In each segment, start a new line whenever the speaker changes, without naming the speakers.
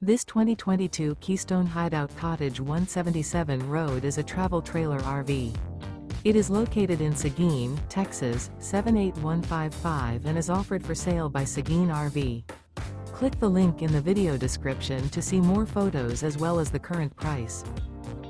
This 2022 Keystone Hideout Cottage 177 Road is a travel trailer RV. It is located in Seguin, Texas, 78155 and is offered for sale by Seguin RV. Click the link in the video description to see more photos as well as the current price.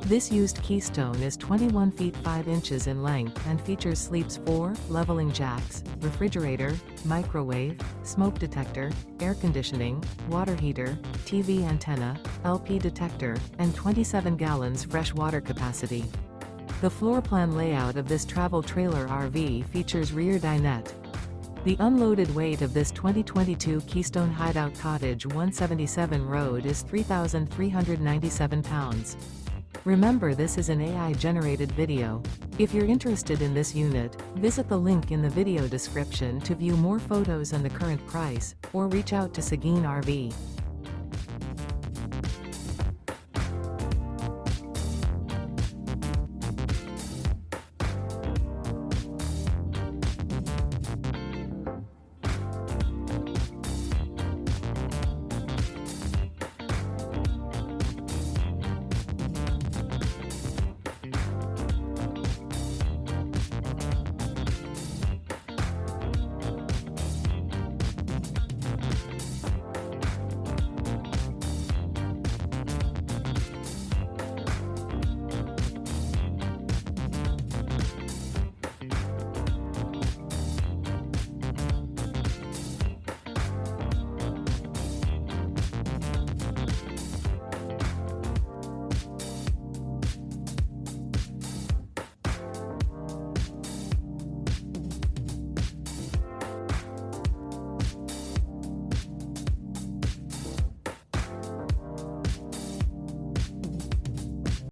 This used Keystone is 21 feet 5 inches in length and features sleeps 4, leveling jacks, refrigerator, microwave, smoke detector, air conditioning, water heater, TV antenna, LP detector, and 27 gallons fresh water capacity. The floor plan layout of this travel trailer RV features rear dinette. The unloaded weight of this 2022 Keystone Hideout Cottage 177 Road is 3,397 pounds. Remember, this is an AI-generated video. If you're interested in this unit, visit the link in the video description to view more photos and the current price, or reach out to Seguin RV.